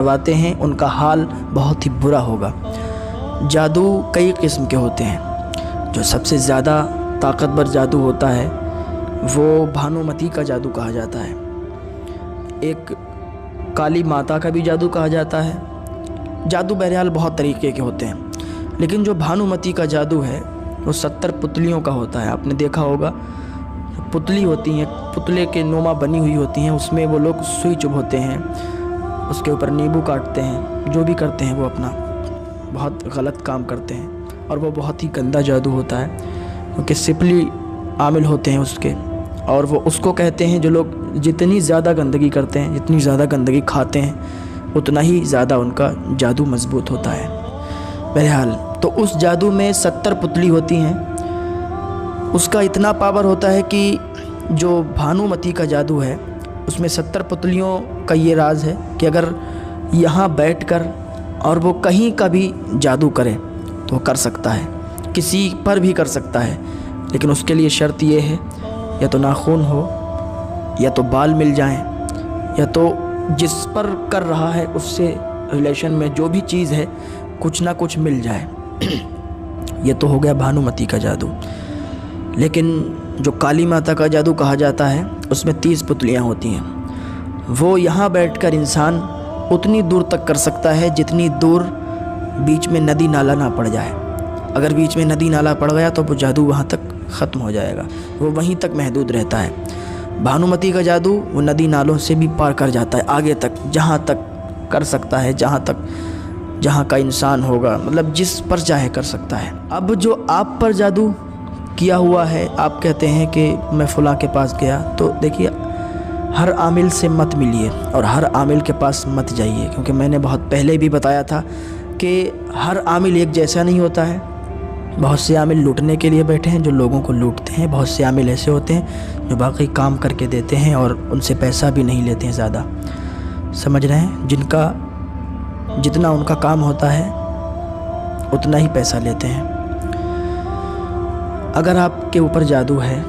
करवाते हैं उनका हाल बहुत ही बुरा होगा। जादू कई किस्म के होते हैं। जो सबसे ज़्यादा ताकतवर जादू होता है वो भानुमती का जादू कहा जाता है। एक काली माता का भी जादू कहा जाता है। जादू बहरहाल बहुत तरीके के होते हैं, लेकिन जो भानुमती का जादू है वो 70 पुतलियों का होता है। आपने देखा होगा पुतली होती हैं, पुतले के नुमा बनी हुई होती हैं, उसमें वो लोग सुई चुभोते हैं, उसके ऊपर नींबू काटते हैं, जो भी करते हैं वो अपना बहुत गलत काम करते हैं और वो बहुत ही गंदा जादू होता है, क्योंकि सिपली आमिल होते हैं उसके। और वो उसको कहते हैं जो लोग जितनी ज़्यादा गंदगी करते हैं, जितनी ज़्यादा गंदगी खाते हैं, उतना ही ज़्यादा उनका जादू मजबूत होता है। बहरहाल तो उस जादू में 70 पुतली होती हैं। उसका इतना पावर होता है कि जो भानुमती का जादू है उसमें 70 पुतलियों का ये राज है कि अगर यहाँ बैठकर और वो कहीं का भी जादू करे तो वो कर सकता है, किसी पर भी कर सकता है। लेकिन उसके लिए शर्त ये है या तो नाखून हो, या तो बाल मिल जाएं, या तो जिस पर कर रहा है उससे रिलेशन में जो भी चीज़ है कुछ ना कुछ मिल जाए। ये तो हो गया भानुमती का जादू। लेकिन जो काली माता का जादू कहा जाता है उसमें 30 पुतलियाँ होती हैं। वो यहाँ बैठकर इंसान उतनी दूर तक कर सकता है जितनी दूर बीच में नदी नाला ना पड़ जाए। अगर बीच में नदी नाला पड़ गया तो वो जादू वहाँ तक ख़त्म हो जाएगा, वो वहीं तक महदूद रहता है। भानुमती का जादू वो नदी नालों से भी पार कर जाता है, आगे तक जहाँ तक कर सकता है, जहाँ का इंसान होगा, मतलब जिस पर चाहे कर सकता है। अब जो आप पर जादू किया हुआ है, आप कहते हैं कि मैं फ़लाँ के पास गया, तो देखिए हर आमिल से मत मिलिए और हर आमिल के पास मत जाइए, क्योंकि मैंने बहुत पहले भी बताया था कि हर आमिल एक जैसा नहीं होता है। बहुत से आमिल लूटने के लिए बैठे हैं जो लोगों को लूटते हैं। बहुत से आमिल ऐसे होते हैं जो बाकी काम करके देते हैं और उनसे पैसा भी नहीं लेते हैं ज़्यादा, समझ रहे हैं, जिनका जितना उनका काम होता है उतना ही पैसा लेते हैं। अगर आपके ऊपर जादू है,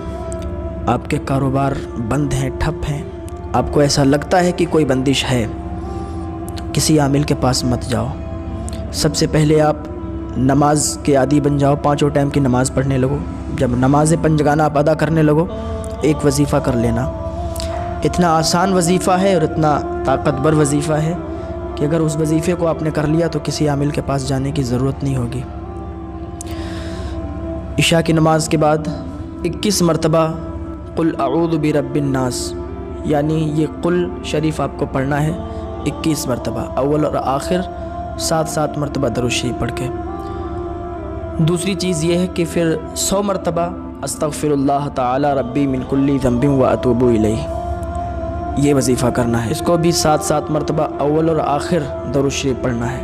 आपके कारोबार बंद हैं, ठप हैं, आपको ऐसा लगता है कि कोई बंदिश है, तो किसी आमिल के पास मत जाओ। सबसे पहले आप नमाज के आदी बन जाओ, 5 टाइम की नमाज़ पढ़ने लगो। जब नमाज पंजगाना आप अदा करने लगो, एक वजीफ़ा कर लेना। इतना आसान वजीफ़ा है और इतना ताकतवर वजीफ़ा है कि अगर उस वजीफ़े को आपने कर लिया तो किसी आमिल के पास जाने की ज़रूरत नहीं होगी। इशा की नमाज के बाद 21 मरतबा कुल अऊज़ु बिरब्बिन नास, यानी ये कुल शरीफ आपको पढ़ना है 21 मरतबा, अव्वल और आखिर 7-7 मरतबा दरूद शरीफ पढ़ के। दूसरी चीज़ ये है कि फिर 100 मरतबा अस्तग़फिरुल्लाह ताला रब्बी मिन कुल्ली ज़ंबिन व अतूबु इलैहि, ये वजीफ़ा करना है। इसको भी 7-7 मरतबा अव्वल और आखिर दरूद शरीफ पढ़ना है।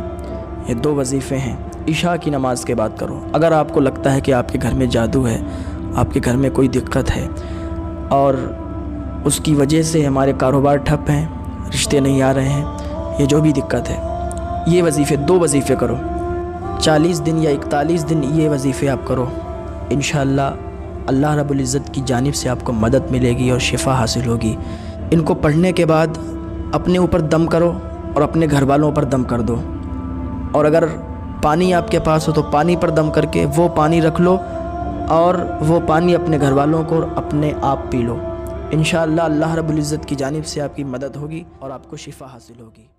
ये 2 वजीफ़े हैं इशा की नमाज के बाद करो। अगर आपको लगता है कि आपके घर में जादू है, आपके घर में कोई दिक्कत है और उसकी वजह से हमारे कारोबार ठप हैं, रिश्ते नहीं आ रहे हैं, ये जो भी दिक्कत है, ये वजीफ़े 2 वजीफ़े करो। 40 दिन या 41 दिन ये वजीफ़े आप करो। इंशाअल्लाह अल्लाह रब्बुल इज़्ज़त की जानिब से आपको मदद मिलेगी और शिफा हासिल होगी। इनको पढ़ने के बाद अपने ऊपर दम करो और अपने घर वालों पर दम कर दो। और अगर पानी आपके पास हो तो पानी पर दम करके वो पानी रख लो और वो पानी अपने घर वालों को और अपने आप पी लो। इंशाअल्लाह अल्लाह रब्बुल इज़्ज़त की जानिब से आपकी मदद होगी और आपको शिफा हासिल होगी।